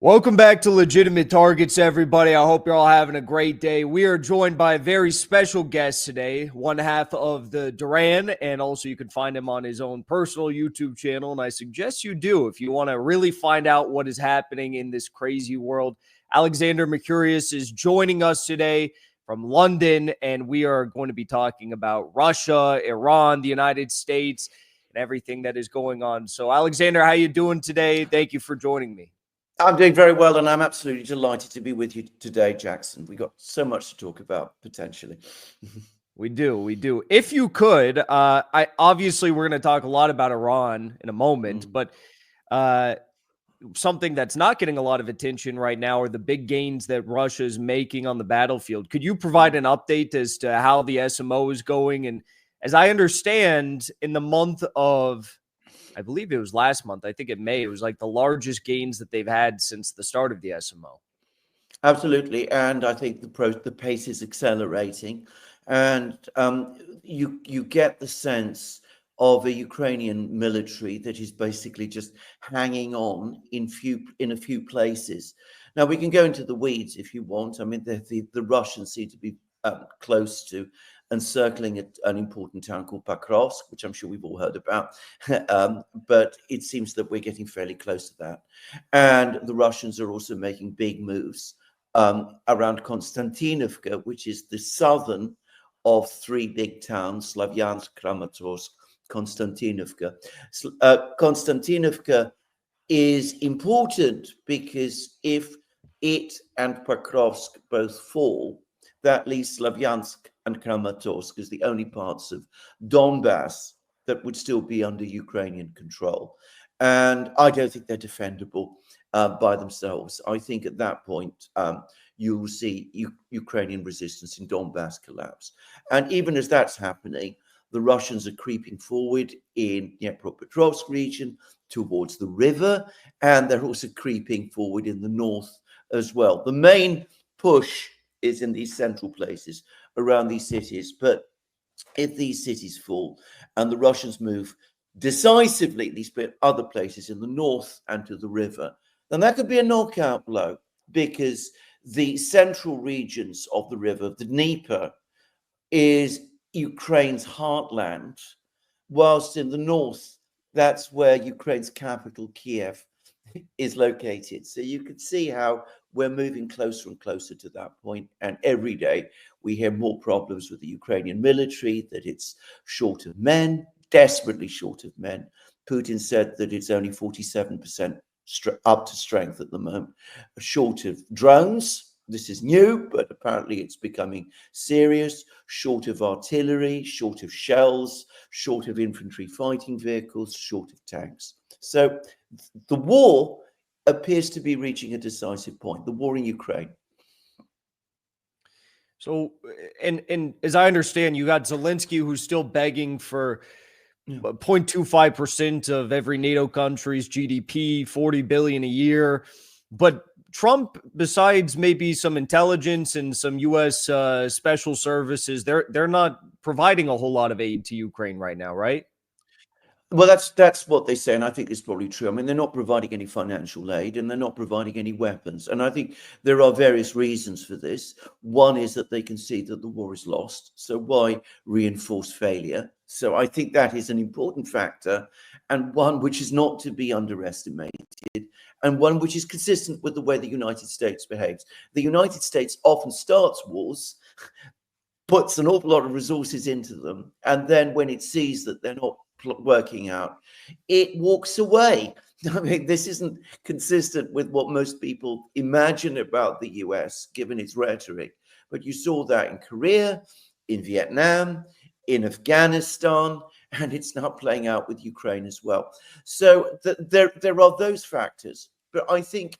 Welcome back to Legitimate Targets, everybody. I hope you're all having a great day. We are joined by a very special guest today, one half of the Duran, and also you can find him on his own personal YouTube channel, and I suggest you do if you want to really find out what is happening in this crazy world. Alexander Mercurius is joining us today from London, and we are going to be talking about Russia, Iran, the United States, and everything that is going on. So, Alexander, how you doing today? Thank you for joining me. I'm doing very well, and I'm absolutely delighted to be with you today, Jackson. We got so much to talk about potentially. We do. If you could, I obviously we're going to talk a lot about Iran in a moment, but something that's not getting a lot of attention right now are the big gains that Russia is making on the battlefield. Could you provide an update as to how the SMO is going? And as I understand, in the month of, I believe it was last month, I think in May, it was like the largest gains that they've had since the start of the SMO. Absolutely, and I think the pace is accelerating, and you get the sense of a Ukrainian military that is basically just hanging on in a few places. Now we can go into the weeds if you want. I mean, the Russians seem to be close to encircling an important town called Pakrovsk, which I'm sure we've all heard about. But it seems that we're getting fairly close to that. And the Russians are also making big moves around Konstantinovka, which is the southern of three big towns, Slavyansk, Kramatorsk, Konstantinovka. Konstantinovka is important because if it and Pakrovsk both fall, that leaves Slavyansk and Kramatorsk as the only parts of Donbass that would still be under Ukrainian control. And I don't think they're defendable by themselves. I think at that point, you will see Ukrainian resistance in Donbass collapse. And even as that's happening, the Russians are creeping forward in Dnipropetrovsk region towards the river, and they're also creeping forward in the north as well. The main push is in these central places around these cities. But if these cities fall and the Russians move decisively, these other places in the north and to the river, then that could be a knockout blow, because the central regions of the river, the Dnieper, is Ukraine's heartland, whilst in the north, that's where Ukraine's capital, Kiev, is located. So you can see how we're moving closer and closer to that point. And every day we hear more problems with the Ukrainian military, that it's short of men, desperately short of men. Putin said that it's only 47% up to strength at the moment. Short of drones. This is new, but apparently it's becoming serious. Short of artillery, short of shells, short of infantry fighting vehicles, short of tanks. So the war appears to be reaching a decisive point, the war in Ukraine. So, and as I understand, you got Zelensky, who's still begging for 0.25% of every NATO country's GDP, 40 billion a year. But Trump, besides maybe some intelligence and some U.S. special services, they're not providing a whole lot of aid to Ukraine right now, right? Well, that's what they say, and I think it's probably true. I mean, they're not providing any financial aid, and they're not providing any weapons. And I think there are various reasons for this. One is that they can see that the war is lost, so why reinforce failure? So I think that is an important factor, and one which is not to be underestimated, and one which is consistent with the way the United States behaves. The United States often starts wars, puts an awful lot of resources into them, and then when it sees that they're not working out, it walks away. I mean, this isn't consistent with what most people imagine about the US, given its rhetoric. But you saw that in Korea, in Vietnam, in Afghanistan, and it's now playing out with Ukraine as well. So there are those factors. But I think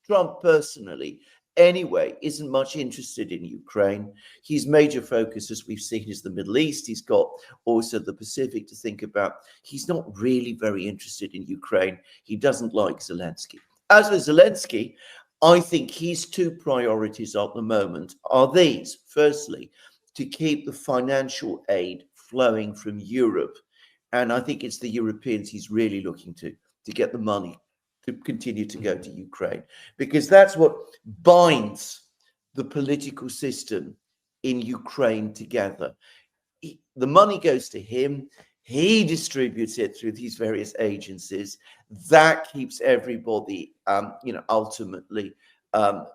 Trump personally, anyway, isn't much interested in Ukraine. His major focus, as we've seen, is the Middle East. He's got also the Pacific to think about. He's not really very interested in Ukraine. He doesn't like Zelensky. As for Zelensky, I think his two priorities at the moment are these. Firstly, to keep the financial aid flowing from Europe. And I think it's the Europeans he's really looking to get the money to continue to go to Ukraine, because that's what binds the political system in Ukraine together. The money goes to him. He distributes it through these various agencies. That keeps everybody, ultimately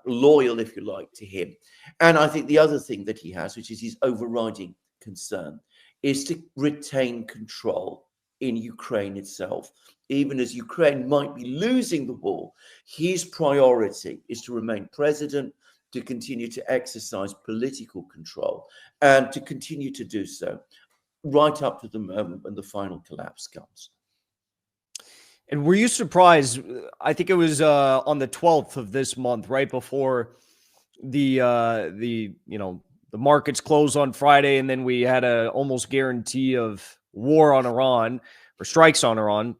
loyal, if you like, to him. And I think the other thing that he has, which is his overriding concern, is to retain control in Ukraine itself. Even as Ukraine might be losing the war, his priority is to remain president, to continue to exercise political control, and to continue to do so right up to the moment when the final collapse comes. And were you surprised? I think it was on the 12th of this month, right before the markets closed on Friday, and then we had a almost guarantee of war on Iran or strikes on Iran.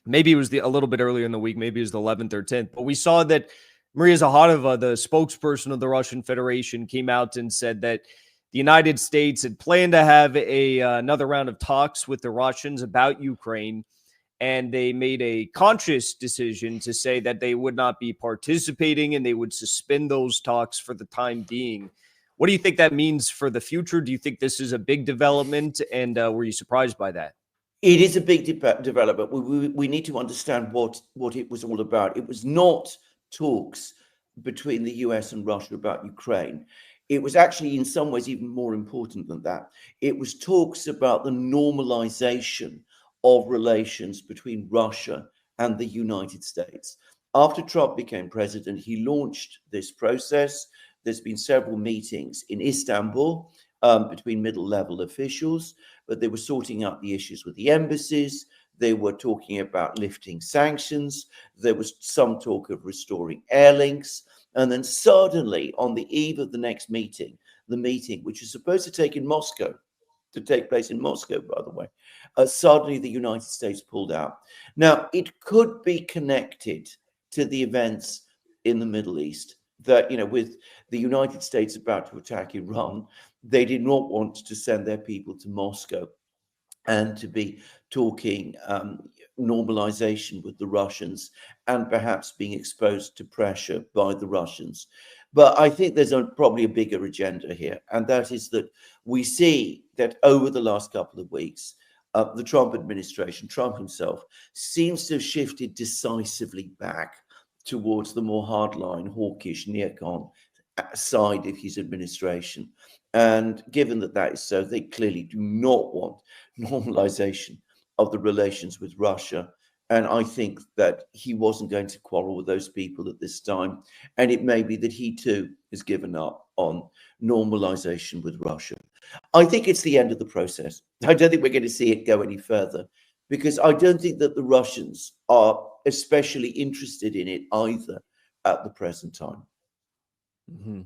Maybe it was a little bit earlier in the week, maybe it was the 11th or 10th, but we saw that Maria Zakharova, the spokesperson of the Russian Federation, came out and said that the United States had planned to have another round of talks with the Russians about Ukraine, and they made a conscious decision to say that they would not be participating and they would suspend those talks for the time being. What do you think that means for the future? Do you think this is a big development, and were you surprised by that? It is a big development. We need to understand what it was all about. It was not talks between the US and Russia about Ukraine. It was actually in some ways even more important than that. It was talks about the normalization of relations between Russia and the United States. After Trump became president, he launched this process. There's been several meetings in Istanbul between middle-level officials, but they were sorting out the issues with the embassies. They were talking about lifting sanctions. There was some talk of restoring air links. And then suddenly, on the eve of the next meeting, the meeting, which is supposed to take place in Moscow, by the way, suddenly the United States pulled out. Now, it could be connected to the events in the Middle East that, with the United States about to attack Iran, they did not want to send their people to Moscow and to be talking normalization with the Russians and perhaps being exposed to pressure by the Russians. But I think there's probably a bigger agenda here, and that is that we see that over the last couple of weeks, the Trump administration, Trump himself, seems to have shifted decisively back towards the more hardline, hawkish, neocon side of his administration. And given that that is so, they clearly do not want normalization of the relations with Russia. And I think that he wasn't going to quarrel with those people at this time. And it may be that he too has given up on normalization with Russia. I think it's the end of the process. I don't think we're going to see it go any further, because I don't think that the Russians are especially interested in it either at the present time. Mm-hmm.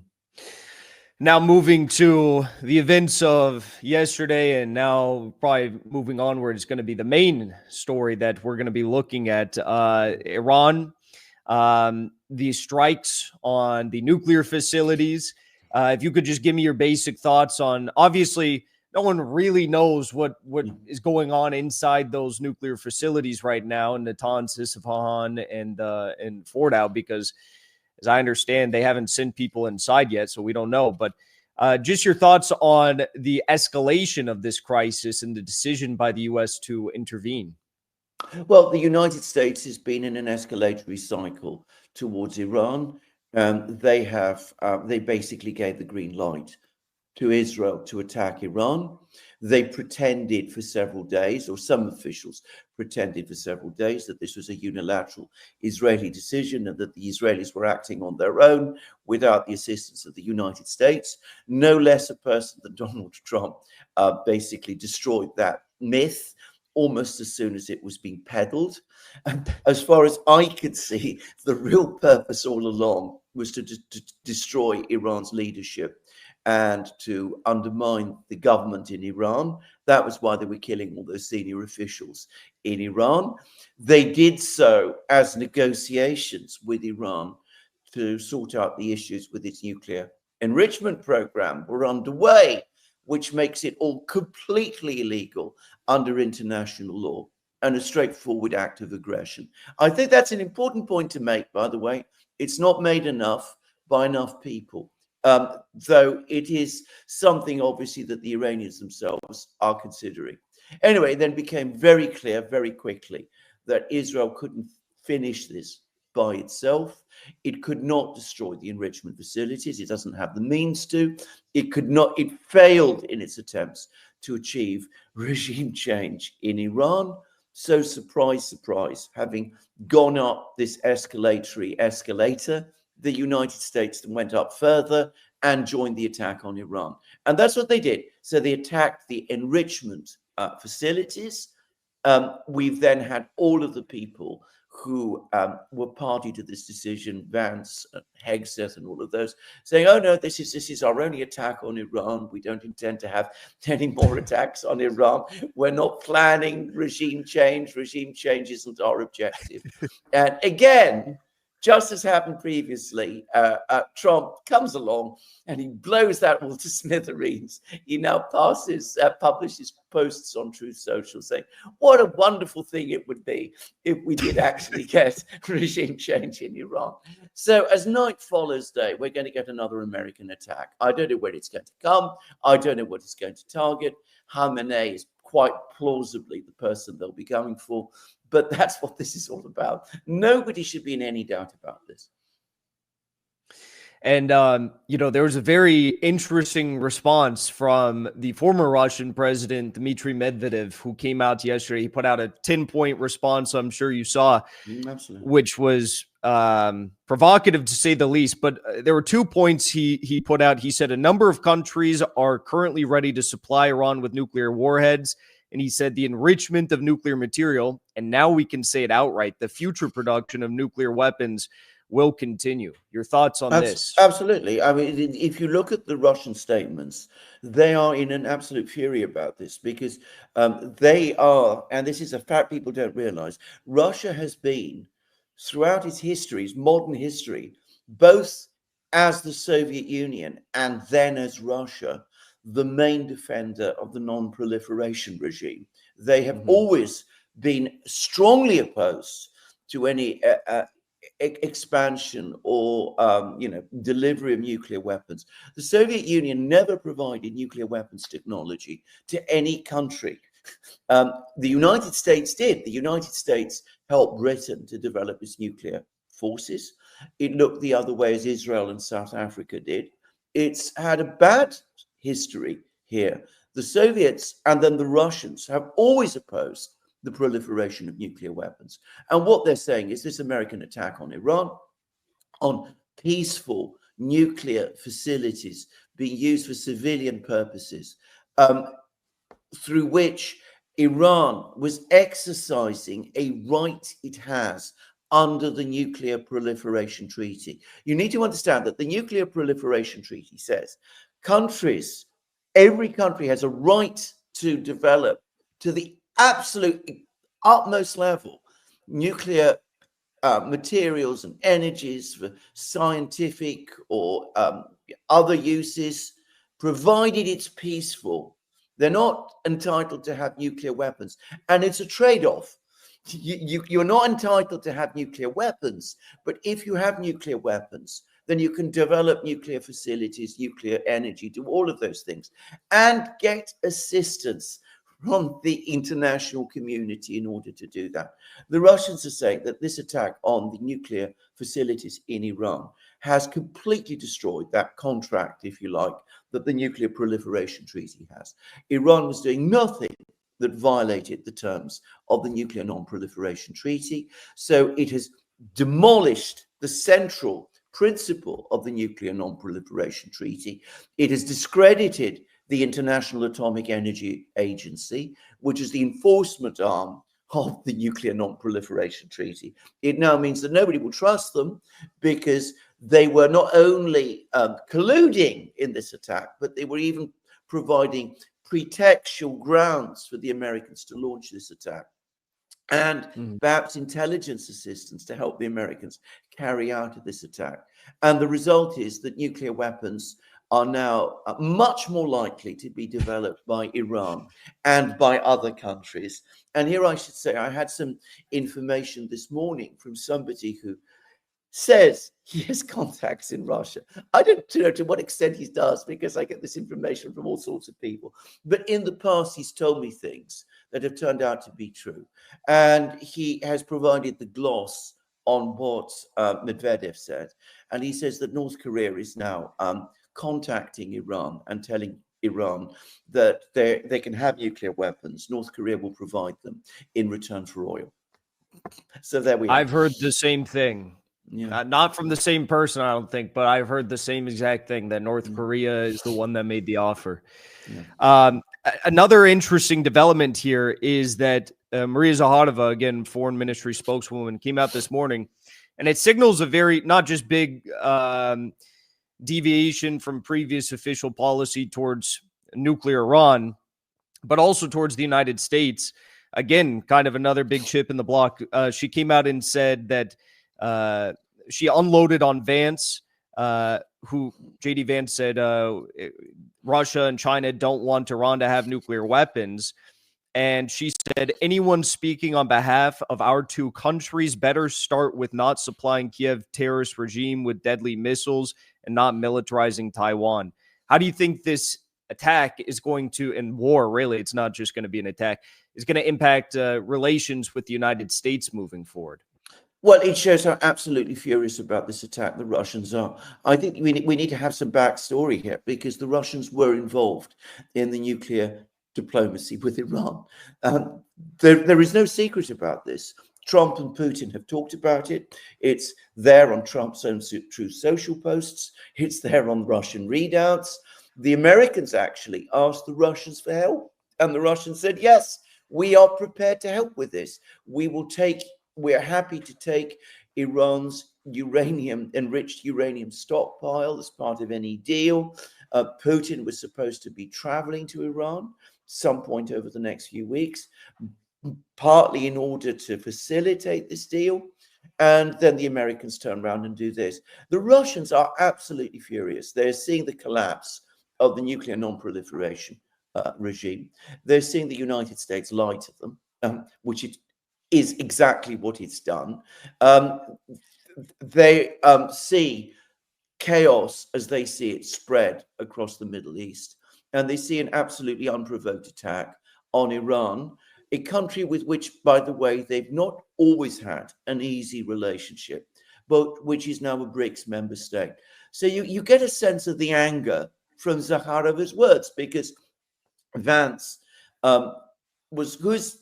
Now moving to the events of yesterday, and now probably moving onward, is going to be the main story that we're going to be looking at. Iran, the strikes on the nuclear facilities. If you could just give me your basic thoughts on, obviously, no one really knows what is going on inside those nuclear facilities right now in Natanz, Isfahan, and Fordow, because as I understand, they haven't sent people inside yet, so we don't know. But just your thoughts on the escalation of this crisis and the decision by the U.S. to intervene. Well, the United States has been in an escalatory cycle towards Iran. They basically gave the green light to Israel to attack Iran. They pretended for several days, or some officials pretended for several days, that this was a unilateral Israeli decision and that the Israelis were acting on their own without the assistance of the United States. No less a person than Donald Trump basically destroyed that myth almost as soon as it was being peddled. And as far as I could see, the real purpose all along was to destroy Iran's leadership and to undermine the government in Iran. That was why they were killing all those senior officials in Iran. They did so as negotiations with Iran to sort out the issues with its nuclear enrichment program were underway, which makes it all completely illegal under international law. and a straightforward act of aggression. I think that's an important point to make, by the way. It's not made enough by enough people, though it is something, obviously, that the Iranians themselves are considering. Anyway, it then became very clear very quickly that Israel couldn't finish this by itself. It could not destroy the enrichment facilities. It doesn't have the means to. It could not. It failed in its attempts to achieve regime change in Iran. So surprise, surprise, having gone up this escalatory escalator, the United States then went up further and joined the attack on Iran. And that's what they did. So they attacked the enrichment facilities. We've then had all of the people who were party to this decision, Vance, Hegseth, and all of those, saying, "Oh no, this is our only attack on Iran. We don't intend to have any more attacks on Iran. We're not planning regime change. Regime change isn't our objective." And again, just as happened previously, Trump comes along and he blows that all to smithereens. He now publishes posts on Truth Social saying, what a wonderful thing it would be if we did actually get regime change in Iran. So as night follows day, we're going to get another American attack. I don't know where it's going to come. I don't know what it's going to target. Khamenei is quite plausibly the person they'll be going for. But that's what this is all about. Nobody should be in any doubt about this. And, there was a very interesting response from the former Russian president, Dmitry Medvedev, who came out yesterday. He put out a 10-point response, I'm sure you saw, which was provocative to say the least. But there were 2 points he put out. He said a number of countries are currently ready to supply Iran with nuclear warheads. And he said the enrichment of nuclear material, and now we can say it outright, the future production of nuclear weapons will continue. Your thoughts on this? Absolutely. I mean, if you look at the Russian statements, they are in an absolute fury about this because they are, and this is a fact people don't realize, Russia has been, throughout its history, its modern history, both as the Soviet Union and then as Russia, the main defender of the non-proliferation regime. They have always been strongly opposed to any expansion or delivery of nuclear weapons. The Soviet Union never provided nuclear weapons technology to any country. The United States did. The United States helped Britain to develop its nuclear forces. It looked the other way as Israel and South Africa did. It's had a bad history here. The Soviets and then the Russians have always opposed the proliferation of nuclear weapons. And what they're saying is this American attack on Iran, on peaceful nuclear facilities being used for civilian purposes, through which Iran was exercising a right it has under the Nuclear Proliferation Treaty. You need to understand that the Nuclear Proliferation Treaty says every country has a right to develop to the absolute utmost level nuclear materials and energies for scientific or other uses, provided it's peaceful. They're not entitled to have nuclear weapons. And it's a trade-off. You're not entitled to have nuclear weapons, but if you have nuclear weapons, then you can develop nuclear facilities, nuclear energy, do all of those things, and get assistance from the international community in order to do that. The Russians are saying that this attack on the nuclear facilities in Iran has completely destroyed that contract, if you like, that the Nuclear Proliferation Treaty has. Iran was doing nothing that violated the terms of the Nuclear Non-Proliferation Treaty. So it has demolished the central principle of the Nuclear Non-Proliferation Treaty. It has discredited the International Atomic Energy Agency, which is the enforcement arm of the Nuclear Non-Proliferation Treaty. It now means that nobody will trust them because they were not only colluding in this attack, but they were even providing pretextual grounds for the Americans to launch this attack, and perhaps intelligence assistance to help the Americans carry out this attack. And the result is that nuclear weapons are now much more likely to be developed by Iran and by other countries. And here I should say, I had some information this morning from somebody who says he has contacts in Russia. I don't know to what extent he does, because I get this information from all sorts of people. But in the past, he's told me things that have turned out to be true. And he has provided the gloss on what Medvedev said. And he says that North Korea is now contacting Iran and telling Iran that they can have nuclear weapons. North Korea will provide them in return for oil. So there we are. I've heard the same thing. Yeah. Not from the same person, I don't think, but I've heard the same exact thing, that North Korea is the one that made the offer. Yeah. Another interesting development here is that Maria Zakharova, again, foreign ministry spokeswoman, came out this morning, and it signals a very, not just big deviation from previous official policy towards nuclear Iran, but also towards the United States. Again, kind of another big chip in the block. She came out and said that she unloaded on Vance, who JD Vance said Russia and China don't want Iran to have nuclear weapons. And she said, anyone speaking on behalf of our two countries better start with not supplying Kiev terrorist regime with deadly missiles and not militarizing Taiwan. How do you think this attack is going to, in war, really, it's not just going to be an attack, is going to impact relations with the United States moving forward? Well, it shows how absolutely furious about this attack the Russians are. I think we need to have some backstory here, because the Russians were involved in the nuclear diplomacy with Iran. There is no secret about this. Trump and Putin have talked about it. It's there on Trump's own Truth Social posts. It's there on Russian readouts. The Americans actually asked the Russians for help, and the Russians said, yes, we are prepared to help with this. We're happy to take Iran's enriched uranium stockpile as part of any deal. Putin was supposed to be traveling to Iran some point over the next few weeks, partly in order to facilitate this deal. And then the Americans turn around and do this. The Russians are absolutely furious. They're seeing the collapse of the nuclear non-proliferation regime. They're seeing the United States lie to them, which it is exactly what it's done. They see chaos as they see it spread across the Middle East, and they see an absolutely unprovoked attack on Iran, a country with which, by the way, they've not always had an easy relationship, but which is now a BRICS member state. So you get a sense of the anger from Zakharova's words, because Vance who's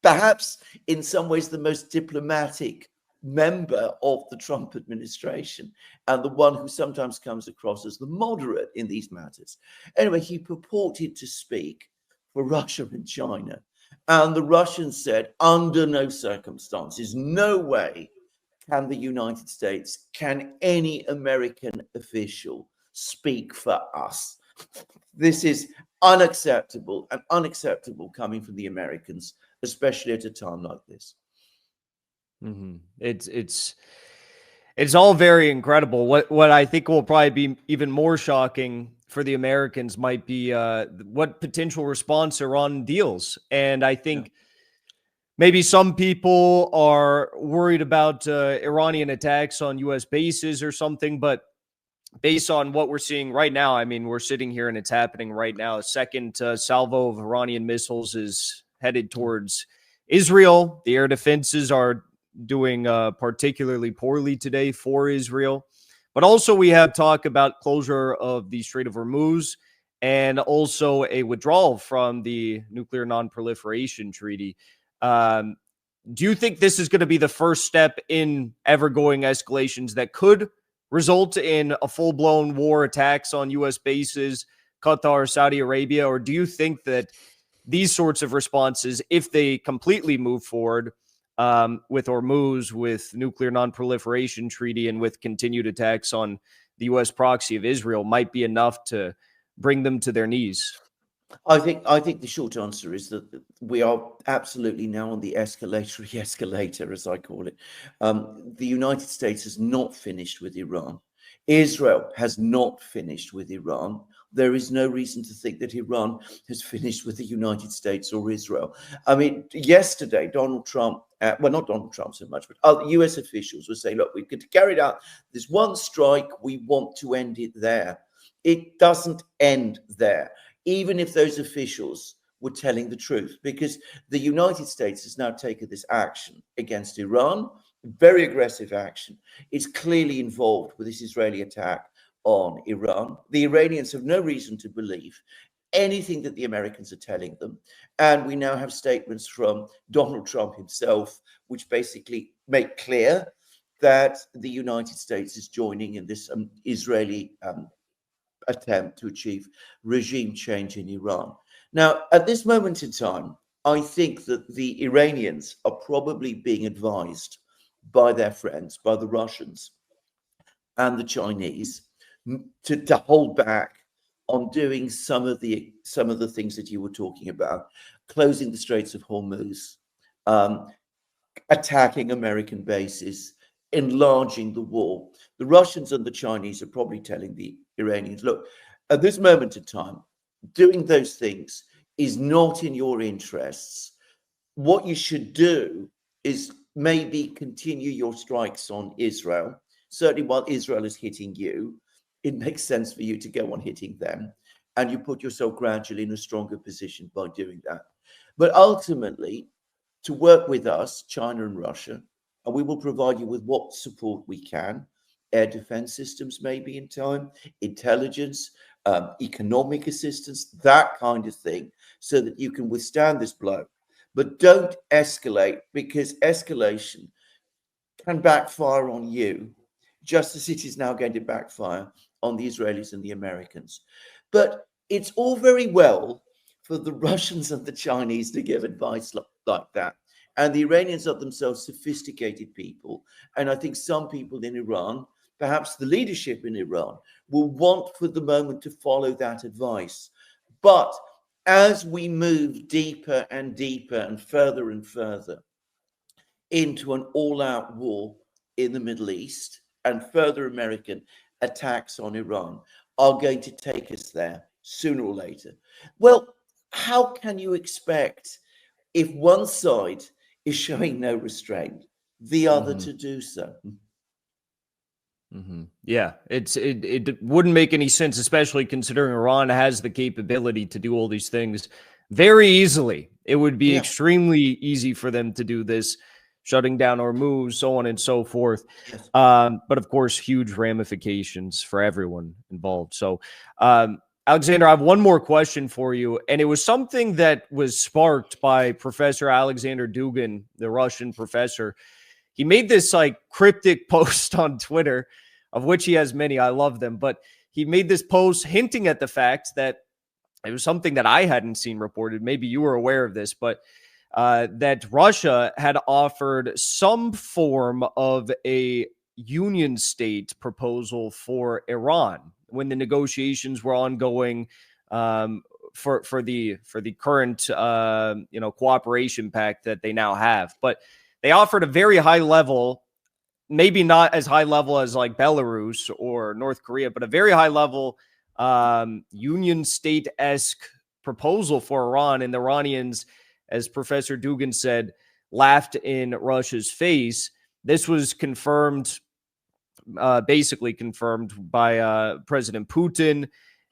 perhaps in some ways the most diplomatic member of the Trump administration, and the one who sometimes comes across as the moderate in these matters. Anyway, he purported to speak for Russia and China. And the Russians said, under no circumstances, no way can the United States, can any American official speak for us. This is unacceptable, and unacceptable coming from the Americans, especially at a time like this. Mm-hmm. It's all very incredible. What I think will probably be even more shocking for the Americans might be what potential response Iran deals. And I think maybe some people are worried about Iranian attacks on U.S. bases or something, but based on what we're seeing right now, I mean, we're sitting here and it's happening right now. A second salvo of Iranian missiles is headed towards Israel. The air defenses are doing particularly poorly today for Israel. But also we have talk about closure of the Strait of Hormuz and also a withdrawal from the Nuclear Non-Proliferation Treaty. Do you think this is going to be the first step in ever-going escalations that could result in a full-blown war, attacks on U.S. bases, Qatar, Saudi Arabia? Or do you think that these sorts of responses, if they completely move forward with Hormuz, with Nuclear Non-Proliferation Treaty, and with continued attacks on the U.S. proxy of Israel, might be enough to bring them to their knees? I think the short answer is that we are absolutely now on the escalatory escalator, as I call it. The United States has not finished with Iran. Israel has not finished with Iran. There is no reason to think that Iran has finished with the United States or Israel. I mean, yesterday, Donald Trump, well, not Donald Trump so much, but other US officials were saying, look, we've carried out this one strike. We want to end it there. It doesn't end there, even if those officials were telling the truth, because the United States has now taken this action against Iran, very aggressive action. It's clearly involved with this Israeli attack on Iran. The Iranians have no reason to believe anything that the Americans are telling them. And we now have statements from Donald Trump himself, which basically make clear that the United States is joining in this Israeli attempt to achieve regime change in Iran. Now, at this moment in time, I think that the Iranians are probably being advised by their friends, by the Russians and the Chinese, to hold back on doing some of the things that you were talking about, closing the Straits of Hormuz, attacking American bases, enlarging the war. The Russians and the Chinese are probably telling the Iranians, look, at this moment in time, doing those things is not in your interests. What you should do is maybe continue your strikes on Israel. Certainly while Israel is hitting you, it makes sense for you to go on hitting them. And you put yourself gradually in a stronger position by doing that. But ultimately, to work with us, China and Russia, and we will provide you with what support we can, air defense systems maybe in time, intelligence, economic assistance, that kind of thing, so that you can withstand this blow. But don't escalate, because escalation can backfire on you, just as it is now going to backfire on the Israelis and the Americans. But it's all very well for the Russians and the Chinese to give advice like that. And the Iranians are themselves sophisticated people. And I think some people in Iran, perhaps the leadership in Iran, will want for the moment to follow that advice. But as we move deeper and deeper and further into an all-out war in the Middle East, and further American attacks on Iran are going to take us there sooner or later. Well, how can you expect, if one side is showing no restraint, the other to do so? Yeah, it wouldn't make any sense, especially considering Iran has the capability to do all these things very easily. It would be extremely easy for them to do this, shutting down Hormuz, so on and so forth. Yes. But of course, huge ramifications for everyone involved. So, Alexander, I have one more question for you. And it was something that was sparked by Professor Alexander Dugin, the Russian professor. He made this like cryptic post on Twitter, of which he has many. I love them. But he made this post hinting at the fact that it was something that I hadn't seen reported. Maybe you were aware of this, but that Russia had offered some form of a union state proposal for Iran when the negotiations were ongoing for the current cooperation pact that they now have. But they offered a very high level, maybe not as high level as like Belarus or North Korea, but a very high level union state-esque proposal for Iran. And the Iranians, as Professor Dugin said, laughed in Russia's face. This was confirmed, basically confirmed by President Putin,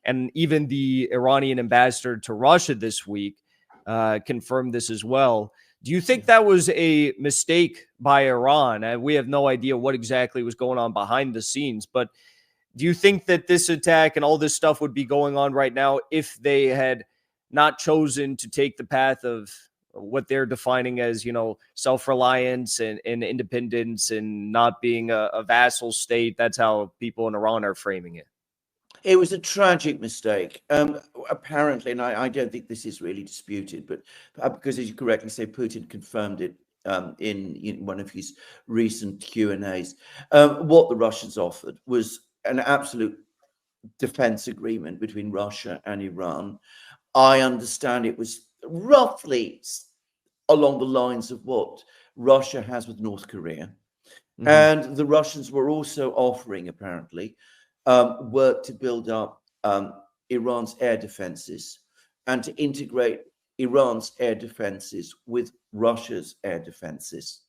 and even the Iranian ambassador to Russia this week confirmed this as well. Do you think that was a mistake by Iran? We have no idea what exactly was going on behind the scenes, but do you think that this attack and all this stuff would be going on right now if they had not chosen to take the path of what they're defining as, self-reliance and independence and not being a vassal state? That's how people in Iran are framing it. It was a tragic mistake, apparently, and I don't think this is really disputed, but because, as you correctly say, Putin confirmed it in one of his recent Q&As. What the Russians offered was an absolute defense agreement between Russia and Iran, I understand it was roughly along the lines of what Russia has with North Korea. Mhm. And the Russians were also offering, apparently, work to build up Iran's air defenses and to integrate Iran's air defenses with Russia's air defenses,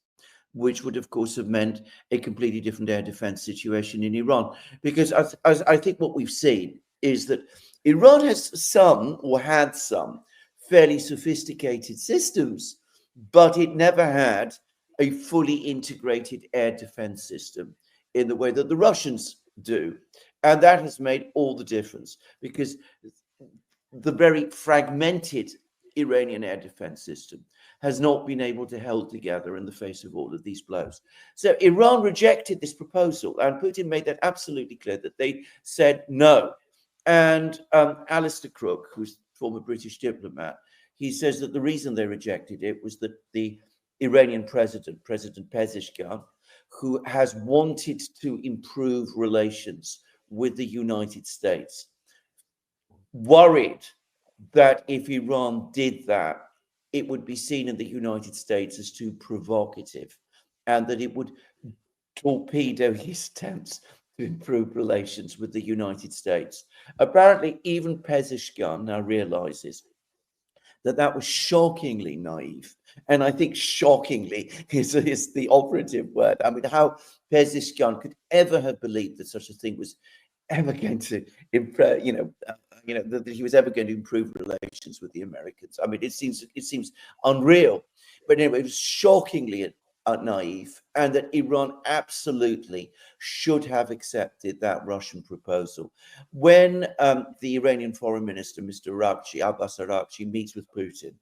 which would, of course, have meant a completely different air defense situation in Iran. Because as I think what we've seen is that Iran has some, or had some, fairly sophisticated systems, but it never had a fully integrated air defense system in the way that the Russians do. And that has made all the difference, because the very fragmented Iranian air defense system has not been able to hold together in the face of all of these blows. So Iran rejected this proposal, and Putin made that absolutely clear, that they said no. And Alistair Crook, who's former British diplomat, he says that the reason they rejected it was that the Iranian President Pezeshkian, who has wanted to improve relations with the United States, worried that if Iran did that, it would be seen in the United States as too provocative, and that it would torpedo his attempts to improve relations with the United States. Apparently, even Pezeshkian now realizes that that was shockingly naive. And I think shockingly is the operative word. I mean, how Pezeshkian could ever have believed that such a thing was ever going to, that he was ever going to improve relations with the Americans. I mean, it seems unreal. But anyway, it was shockingly naive, and that Iran absolutely should have accepted that Russian proposal. When the Iranian foreign minister, Mr. Abbas Araghchi, meets with Putin,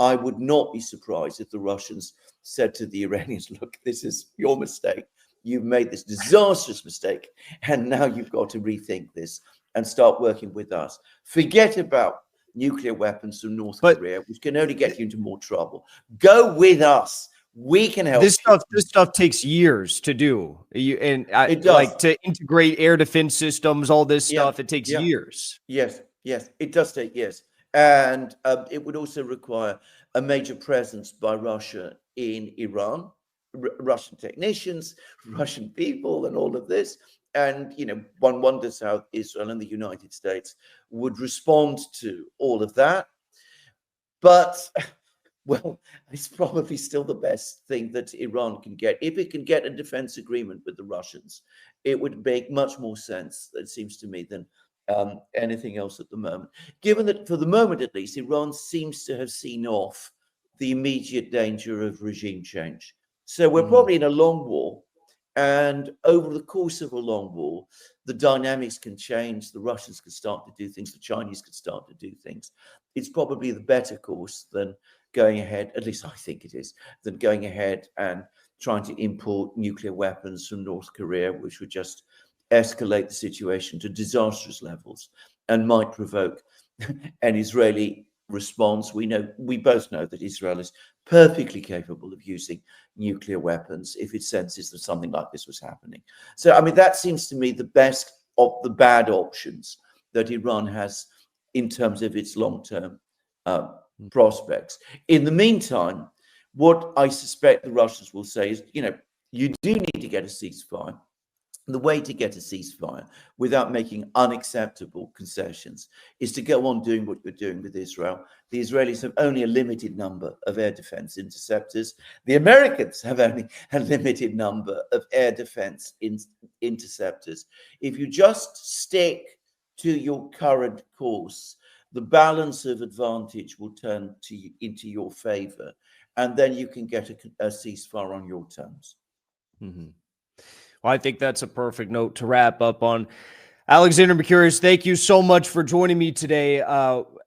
I would not be surprised if the Russians said to the Iranians, look, this is your mistake. You've made this disastrous mistake, and now you've got to rethink this and start working with us. Forget about nuclear weapons from North Korea, which can only get you into more trouble. Go with us. We can help. This stuff takes years to do. It does. Like to integrate air defense systems, all this stuff, it takes years. Yes, it does take years. And it would also require a major presence by Russia in Iran, Russian technicians, Russian people, and all of this. And, one wonders how Israel and the United States would respond to all of that. But, well, it's probably still the best thing that Iran can get. If it can get a defense agreement with the Russians, it would make much more sense, it seems to me, than anything else at the moment. Given that, for the moment at least, Iran seems to have seen off the immediate danger of regime change. So we're probably in a long war. And over the course of a long war, the dynamics can change. The Russians can start to do things. The Chinese can start to do things. It's probably the better course than going ahead, at least I think it is, than going ahead and trying to import nuclear weapons from North Korea, which would just escalate the situation to disastrous levels and might provoke an Israeli response. We both know that Israel is perfectly capable of using nuclear weapons if it senses that something like this was happening. So, I mean, that seems to me the best of the bad options that Iran has in terms of its long-term prospects. In the meantime, what I suspect the Russians will say is, you do need to get a ceasefire. The way to get a ceasefire without making unacceptable concessions is to go on doing what you're doing with Israel. The Israelis have only a limited number of air defense interceptors. The Americans have only a limited number of air defense interceptors. If you just stick to your current course, the balance of advantage will turn into your favor, and then you can get a ceasefire on your terms. Mm-hmm. Well, I think that's a perfect note to wrap up on. Alexander Mercurius, thank you so much for joining me today.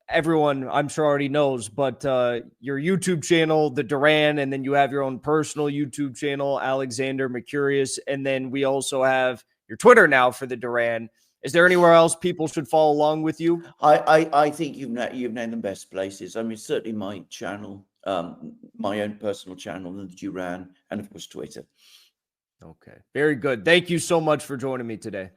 Everyone, I'm sure already knows, but your YouTube channel, The Duran, and then you have your own personal YouTube channel, Alexander Mercurius, and then we also have your Twitter now for The Duran. Is there anywhere else people should follow along with you? I think you've named the best places. I mean, certainly my channel, my own personal channel, The Duran, and of course Twitter. Okay, very good. Thank you so much for joining me today.